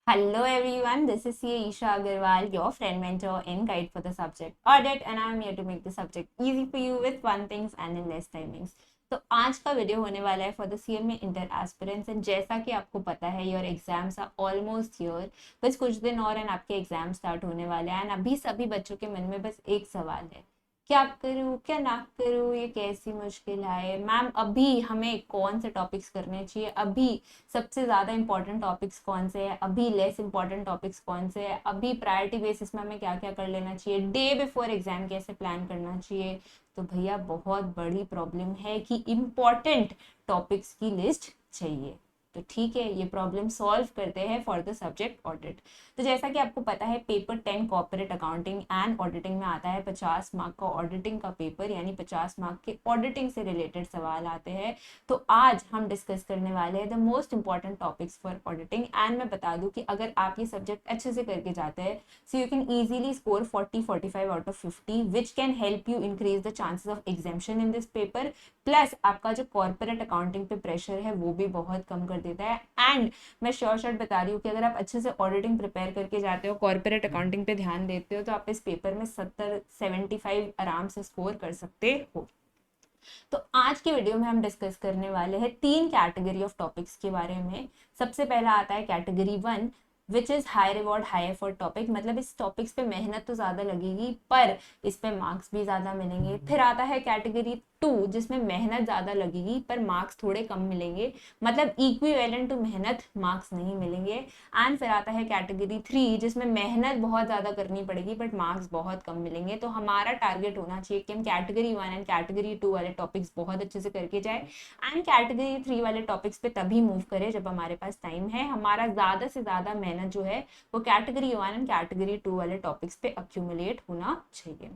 Hello everyone, this is CA Isha Agarwal, your friend, mentor, and guide for the subject Audit, and I am here to make the subject easy for you with fun things and in less timings. तो आज का video होने वाला है for the CMA inter aspirants and जैसा कि आपको पता है your exams are almost here, बस कुछ दिन और एंड आपके एग्जाम स्टार्ट होने वाले हैं एंड अभी सभी बच्चों के मन में बस एक सवाल है, क्या करूँ क्या ना करूँ, ये कैसी मुश्किल है मैम, अभी हमें कौन से टॉपिक्स करने चाहिए, अभी सबसे ज़्यादा इंपॉर्टेंट टॉपिक्स कौन से हैं, अभी लेस इंपॉर्टेंट टॉपिक्स कौन से हैं, अभी प्रायोरिटी बेसिस में हमें क्या क्या कर लेना चाहिए, डे बिफोर एग्जाम कैसे प्लान करना चाहिए। तो भैया बहुत बड़ी प्रॉब्लम है कि इम्पॉर्टेंट टॉपिक्स की लिस्ट चाहिए। तो ठीक है, ये प्रॉब्लम सॉल्व करते हैं फॉर द सब्जेक्ट ऑडिट। तो जैसा कि आपको पता है paper 10 corporate accounting and auditing में आता है 50 मार्क का ऑडिटिंग का पेपर, यानी 50 मार्क के ऑडिटिंग से रिलेटेड सवाल आते हैं। तो आज हम डिस्कस करने वाले हैं the most important topics for auditing and मैं बता दूं कि अगर आप ये सब्जेक्ट अच्छे से करके जाते हैं so you can easily score 40-45 out of 50 which can help you increase the chances of exemption in this paper. Plus आपका जो कॉर्पोरेट अकाउंटिंग पे प्रेशर है वो भी बहुत कम कर देता है। एंड मैं श्योर शॉट बता रही हूँ कि अगर आप अच्छे से ऑडिटिंग प्रिपेयर करके जाते हो, कॉर्पोरेट अकाउंटिंग पे ध्यान देते हो, तो आप इस पेपर में 70-75 आराम से स्कोर कर सकते हो। तो आज के वीडियो में हम डिस्कस करने वाले हैं 3 कैटेगरी ऑफ टॉपिक्स के बारे में। सबसे पहला आता है category 1 which is high reward high effort topic, मतलब इस टॉपिक्स पे मेहनत तो ज्यादा लगेगी पर इस पे मार्क्स भी ज्यादा मिलेंगे। फिर आता है कैटेगरी 2 जिसमें मेहनत ज्यादा लगेगी पर मार्क्स थोड़े कम मिलेंगे, मतलब इक्विवेलेंट टू मेहनत मार्क्स नहीं मिलेंगे। एंड फिर आता है कैटेगरी 3 जिसमें मेहनत बहुत ज्यादा करनी पड़ेगी बट मार्क्स बहुत कम मिलेंगे। तो हमारा टारगेट होना चाहिए कि हम कैटेगरी 1 एंड कैटेगरी 2 वाले टॉपिक्स बहुत अच्छे से करके जाए एंड कैटेगरी 3 वाले टॉपिक्स पे तभी मूव करें जब हमारे पास टाइम है। हमारा ज्यादा से ज्यादा मेहनत जो है वो कैटेगरी 1 एंड कैटेगरी 2 वाले टॉपिक्स पे अक्यूमुलेट होना चाहिए।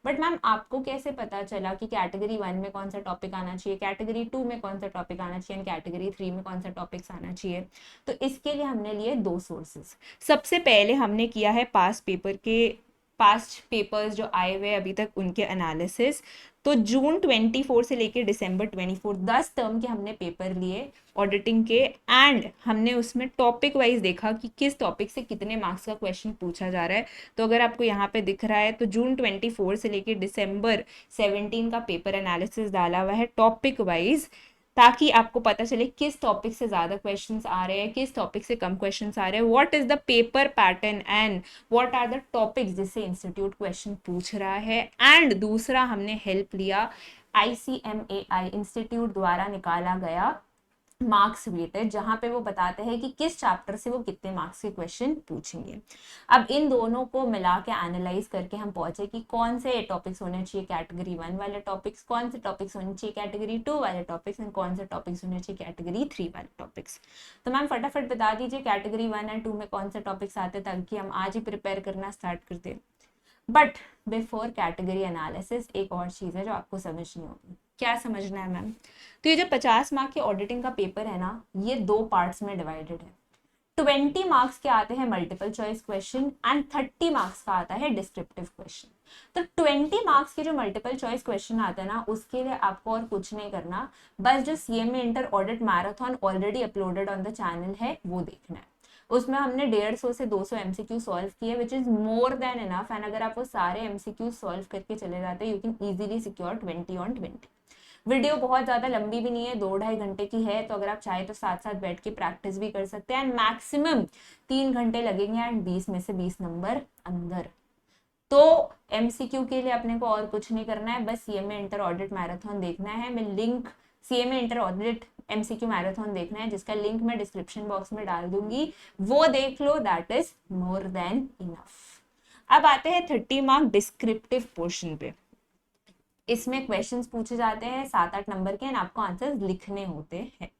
बट मैम आपको कैसे पता चला कि कैटेगरी 1 में कौन सा टॉपिक आना चाहिए, कैटेगरी 2 में कौन सा टॉपिक आना चाहिए एंड कैटेगरी 3 में कौन सा टॉपिक्स आना चाहिए? तो इसके लिए हमने लिए 2 सोर्सेस। सबसे पहले हमने किया है पास्ट पेपर्स जो आए हुए अभी तक उनके एनालिसिस। तो जून 24 से लेके दिसंबर 24 10 टर्म के हमने पेपर लिए ऑडिटिंग के एंड हमने उसमें टॉपिक वाइज देखा कि किस टॉपिक से कितने मार्क्स का क्वेश्चन पूछा जा रहा है। तो अगर आपको यहाँ पे दिख रहा है तो जून 24 से लेके दिसंबर 17 का पेपर एनालिसिस डाला हुआ है टॉपिक वाइज, ताकि आपको पता चले किस टॉपिक से ज्यादा क्वेश्चंस आ रहे हैं, किस टॉपिक से कम क्वेश्चंस आ रहे हैं, what is the paper pattern and what are the topics जिससे इंस्टीट्यूट क्वेश्चन पूछ रहा है। एंड दूसरा हमने हेल्प लिया ICMAI इंस्टीट्यूट द्वारा निकाला गया मार्क्स वेटेज, जहां पे वो बताते हैं कि किस चैप्टर से वो कितने मार्क्स के क्वेश्चन पूछेंगे। अब इन दोनों को मिला के एनालाइज करके हम पहुंचे कि कौन से टॉपिक्स होने चाहिए कैटेगरी 1 वाले टॉपिक्स, कौन से टॉपिक्स होने चाहिए कैटेगरी 2 वाले टॉपिक्स एंड कौन से टॉपिक्स होने चाहिए कैटेगरी 3 वाले टॉपिक्स। तो मैम फटाफट बता दीजिए कैटेगरी 1 एंड 2 में कौन से टॉपिक्स आते हैं ताकि हम आज ही प्रिपेयर करना स्टार्ट कर दें। बट बिफोर कैटेगरी एनालिसिस एक और चीज है जो आपको समझनी होगी। क्या समझना है मैम? तो ये जो 50 मार्क के ऑडिटिंग का पेपर है ना, ये 2 पार्ट्स में डिवाइडेड है। 20 मार्क्स के आते हैं multiple choice question and 30 marks का आता है डिस्क्रिप्टिव क्वेश्चन। तो 20 मार्क्स के जो मल्टीपल चॉइस क्वेश्चन आता है ना, उसके लिए आपको और कुछ नहीं करना, बस जो CMA inter audit marathon already uploaded on the channel है वो देखना है। उसमें हमने 150 से 200 MCQ सॉल्व किए which is more than enough and अगर आप वो सारे MCQ सॉल्व करके चले जाते हैं you can easily secure 20 on 20। Video बहुत ज्यादा लंबी भी नहीं है, 2-2.5 घंटे की है, तो अगर आप चाहे तो साथ साथ बैठ के प्रैक्टिस भी कर सकते हैं एंड मैक्सिमम 3 घंटे लगेंगे एंड 20 में से 20 नंबर अंदर। तो MCQ के लिए अपने को और कुछ नहीं करना है, बस CMA इंटर ऑडिट मैराथन देखना है। मैं link CMA inter audit MCQ marathon देखना है जिसका लिंक मैं डिस्क्रिप्शन बॉक्स में डाल दूंगी, वो देख लो, that is more than enough. अब आते हैं 30 मार्क डिस्क्रिप्टिव पोर्शन पे। इसमें क्वेश्चंस पूछे जाते हैं 7-8 नंबर के एंड आपको आंसर्स लिखने होते हैं।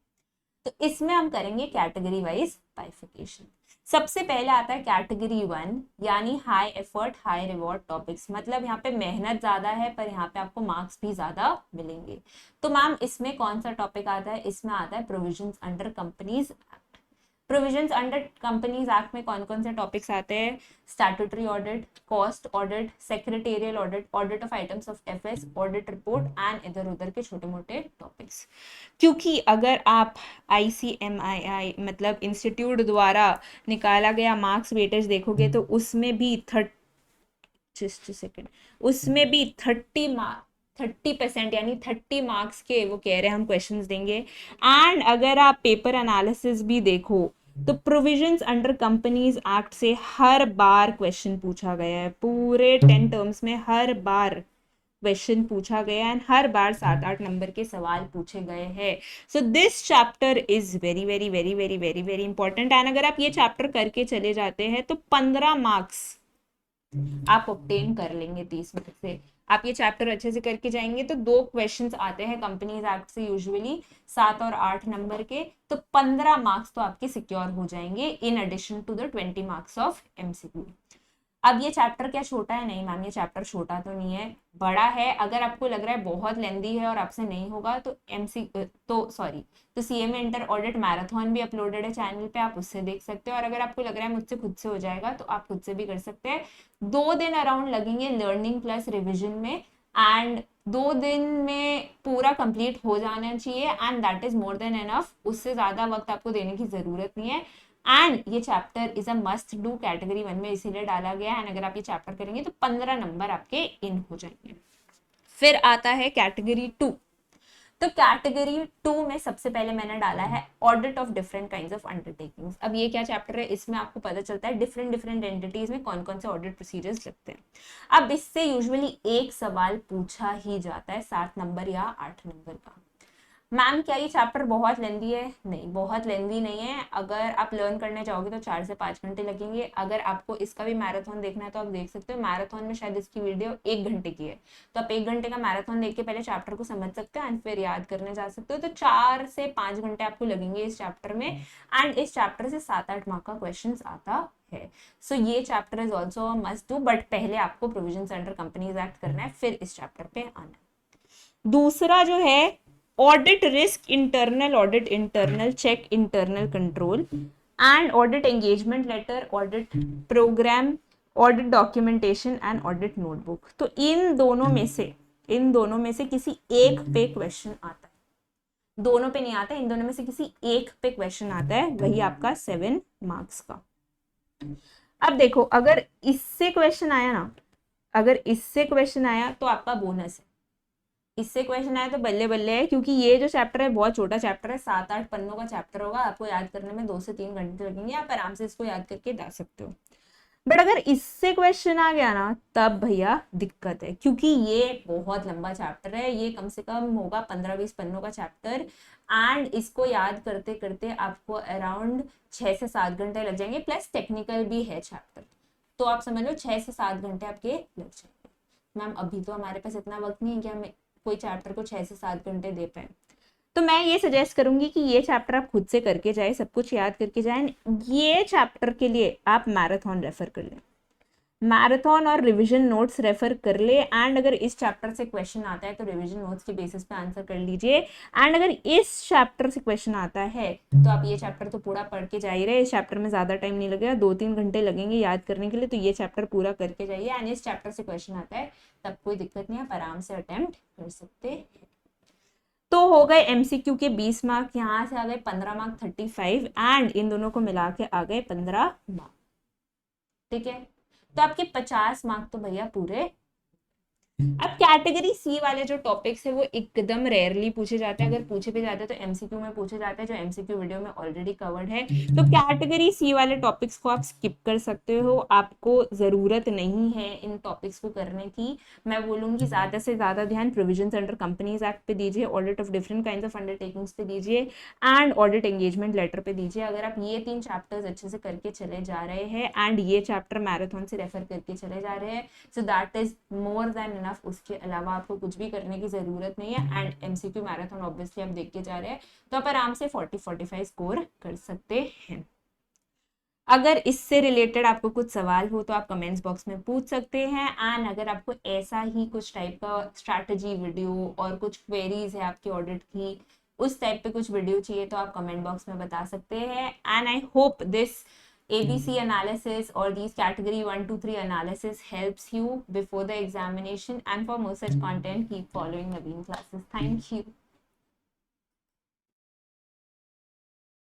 तो इसमें हम करेंगे कैटेगरी वाइज बाइफिकेशन। सबसे पहले आता है कैटेगरी 1 यानी high effort high reward topics, मतलब यहाँ पे मेहनत ज्यादा है पर यहाँ पे आपको मार्क्स भी ज्यादा मिलेंगे। तो मैम इसमें कौन सा टॉपिक आता है? इसमें आता है provisions under companies act. Provisions under companies act में कौन कौन से टॉपिक्स आते हैं? Statutory audit, cost audit, secretarial audit, audit of items of FS, audit report and इधर उधर के छोटे मोटे टॉपिक्स। क्योंकि अगर आप ICMI मतलब इंस्टीट्यूट द्वारा निकाला गया मार्क्स वेटेज देखोगे तो उसमें भी 30% यानी 30 मार्क्स के वो कह रहे हैं हम क्वेश्चंस देंगे। एंड अगर आप पेपर एनालिसिस भी देखो तो प्रोविजंस अंडर कंपनीज एक्ट से हर बार क्वेश्चन पूछा गया है, पूरे 10 टर्म्स में हर बार क्वेश्चन पूछा गया है, हर बार 7-8 नंबर के सवाल पूछे गए हैं। So this chapter is very very very very very very important. And अगर आप ये चैप्टर करके चले जाते हैं तो 15 मार्क्स आप ऑब्टेन कर लेंगे 30 मिनट से। आप ये चैप्टर अच्छे से करके जाएंगे तो 2 क्वेश्चंस आते हैं कंपनीज एक्ट से यूजुअली 7 और 8 नंबर के, तो 15 मार्क्स तो आपके सिक्योर हो जाएंगे in addition to the 20 marks of MCQ। अब ये चैप्टर क्या छोटा है? नहीं मैम, ये चैप्टर छोटा तो नहीं है, बड़ा है। अगर आपको लग रहा है बहुत लेंदी है और आपसे नहीं होगा तो CMA इंटर ऑडिट मैराथन भी अपलोडेड है चैनल पे, आप उससे देख सकते हो। और अगर आपको लग रहा है मुझसे खुद से हो जाएगा तो आप खुद से भी कर सकते हैं। 2 दिन अराउंड लगेंगे लर्निंग प्लस रिविजन में, एंड 2 दिन में पूरा कंप्लीट हो जाना चाहिए, and that is more than enough. उससे ज्यादा वक्त आपको देने की जरूरत नहीं है। एंड ये chapter is a must do category 1 में इसीलिए डाला गया है। अगर आप ये चैप्टर करेंगे तो 15 नंबर आपके इन हो जाएंगे। फिर आता है कैटेगरी 2। तो कैटेगरी 2 में सबसे पहले मैंने डाला है audit of different kinds of undertakings. अब ये क्या चैप्टर है? इसमें आपको पता चलता है डिफरेंट एंटिटीज में कौन कौन से ऑडिट प्रोसीजर्स लगते हैं। अब इससे यूजुअली एक सवाल पूछा ही जाता है 7 नंबर या 8 नंबर का। मैम क्या ये चैप्टर बहुत लेंदी है? नहीं, बहुत लेंदी नहीं है। अगर आप लर्न करने जाओगे तो 4 से 5 घंटे लगेंगे। अगर आपको इसका भी मैराथन देखना है तो आप देख सकते हो, मैराथन में शायद इसकी वीडियो 1 घंटे की है, तो आप 1 घंटे का मैराथन देख के पहले चैप्टर को समझ सकते हो एंड फिर याद करने जा सकते हो। तो 4 से 5 घंटे आपको लगेंगे इस चैप्टर में, एंड इस चैप्टर से 7-8 मार्क का क्वेश्चन आता है। सो ये chapter is also must do, but पहले आपको प्रोविजंस अंडर कंपनीज एक्ट करना है, फिर इस चैप्टर पे आना है। दूसरा जो है audit risk, internal audit, internal check, internal control and audit engagement letter, audit programme, audit documentation and audit notebook. तो इन दोनों में से किसी एक पे क्वेश्चन आता है, दोनों पे नहीं आता, इन दोनों में से किसी एक पे क्वेश्चन आता है, वही आपका 7 मार्क्स का। अब देखो, अगर इससे क्वेश्चन आया तो आपका बोनस है, इससे क्वेश्चन आया तो बल्ले बल्ले है, क्योंकि ये जो चैप्टर है बहुत छोटा चैप्टर है, 7-8 पन्नों का चैप्टर होगा, आपको याद करने में 2 से 3 घंटे लगेंगे, आप आराम से इसको याद करके जा सकते हो। बट अगर इससे क्वेश्चन आ गया ना तब भैया दिक्कत है, क्योंकि ये बहुत लंबा चैप्टर है, ये कम से कम होगा 15-20 पन्नों का चैप्टर, एंड इसको याद करते करते आपको अराउंड 6 से 7 घंटे लग जाएंगे, प्लस टेक्निकल भी है चैप्टर, तो आप समझ लो 6 से 7 घंटे आपके लग जाएंगे। मैम अभी तो हमारे पास इतना वक्त नहीं है कि हम कोई चैप्टर को 6 से 7 घंटे दे पाए, तो मैं ये सजेस्ट करूंगी कि ये चैप्टर आप खुद से करके जाए, सब कुछ याद करके जाए। ये चैप्टर के लिए आप मैराथन रेफर कर लें, मैराथन और रिवीजन नोट्स रेफर कर ले, एंड अगर इस चैप्टर से क्वेश्चन आता है तो रिवीजन नोट्स के बेसिस पे आंसर कर लीजिए, एंड अगर इस चैप्टर से क्वेश्चन आता है तो आप ये चैप्टर तो पूरा पढ़ के जा ही रहे, इस चैप्टर में ज्यादा टाइम नहीं लगेगा, 2-3 घंटे लगेंगे याद करने के लिए, तो ये चैप्टर पूरा करके जाइए, एंड इस चैप्टर से क्वेश्चन आता है तब कोई दिक्कत नहीं, आप आराम से अटेम्प्ट कर सकते हैं। तो हो गए MCQ के 20 मार्क, यहाँ से आ गए 15 मार्क 35, एंड इन दोनों को मिला के आ गए 15 मार्क। ठीक है, तो आपके 50 मार्क तो भैया पूरे। अब कैटेगरी सी वाले जो टॉपिक्स है वो एकदम रेयरली पूछे जाते हैं, अगर पूछे भी जाते हैं तो MCQ में पूछे जाते हैं, जो MCQ वीडियो में ऑलरेडी कवर्ड है। तो कैटेगरी सी वाले टॉपिक्स को आप स्किप कर सकते हो, आपको जरूरत नहीं है इन टॉपिक्स को करने की। मैं बोलूंगी ज्यादा से ज्यादा ध्यान प्रोविजंस अंडर कंपनीज एक्ट पे दीजिए, audit of different kinds of undertakings पे दीजिए, एंड ऑडिट एंगेजमेंट लेटर पे दीजिए। अगर आप ये 3 चैप्टर्स अच्छे से करके चले जा रहे हैं, एंड ये चैप्टर मैराथन से रेफर करके चले जा रहे हैं, so that is more than enough. उसके अलावा आपको कुछ भी करने की जरूरत नहीं है, एंड MCQ मैराथन ऑब्वियसली आप देख के जा रहे हैं, तो आप आराम से 40-45 स्कोर कर सकते हैं। अगर इससे रिलेटेड आपको कुछ सवाल हो तो आप कमेंट्स बॉक्स में पूछ सकते हैं, एंड अगर आपको ऐसा ही कुछ टाइप का स्ट्रैटेजी वीडियो और कुछ क्वेरीज है आपकी ऑडिट की, उस टाइप पे कुछ वीडियो चाहिए तो आप कमेंट बॉक्स में बता सकते हैं. And I hope this ABC analysis or these category 1, 2, 3 analysis helps you before the examination. And for more such content, keep following Navin Classes. Thank you.